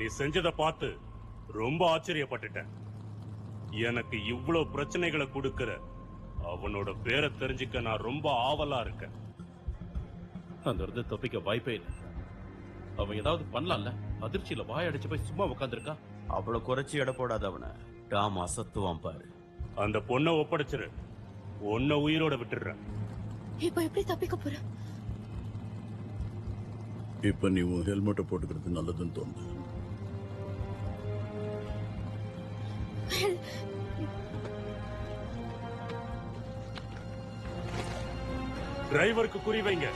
நீ செஞ்சத பார்த்து ரொம்ப ஆச்சரியப்பட்டுட்டேன். எனக்கு இவ்வளவு பிரச்சனைகளை கொடுக்கிற அவனோட பேரை தெரிஞ்சுக்க நான் ரொம்ப ஆவலா இருக்கேன். அந்த இருந்து தப்பிக்க வாய்ப்பே இல்லை. அவன் ஏதாவது பண்ணலாம்ல? அதிர்ச்சியில வாய் அடிச்சு போய் சும்மா உட்காந்துருக்கா. அவ்வளவு குறைச்சி எடை போடாத அவனை. டாம் அசத்துவான் பாரு. அந்த பொண்ணை ஒப்படைச்சிரு, உன்னை உயிரோட விட்டுடுறேன். இப்ப எப்படி தப்பிக்க போற? இப்ப நீ உன் ஹெல்மெட்டை போட்டுக்கிறது நல்லதுன்னு தோணுது. டிரைவருக்கு குறி வைங்க.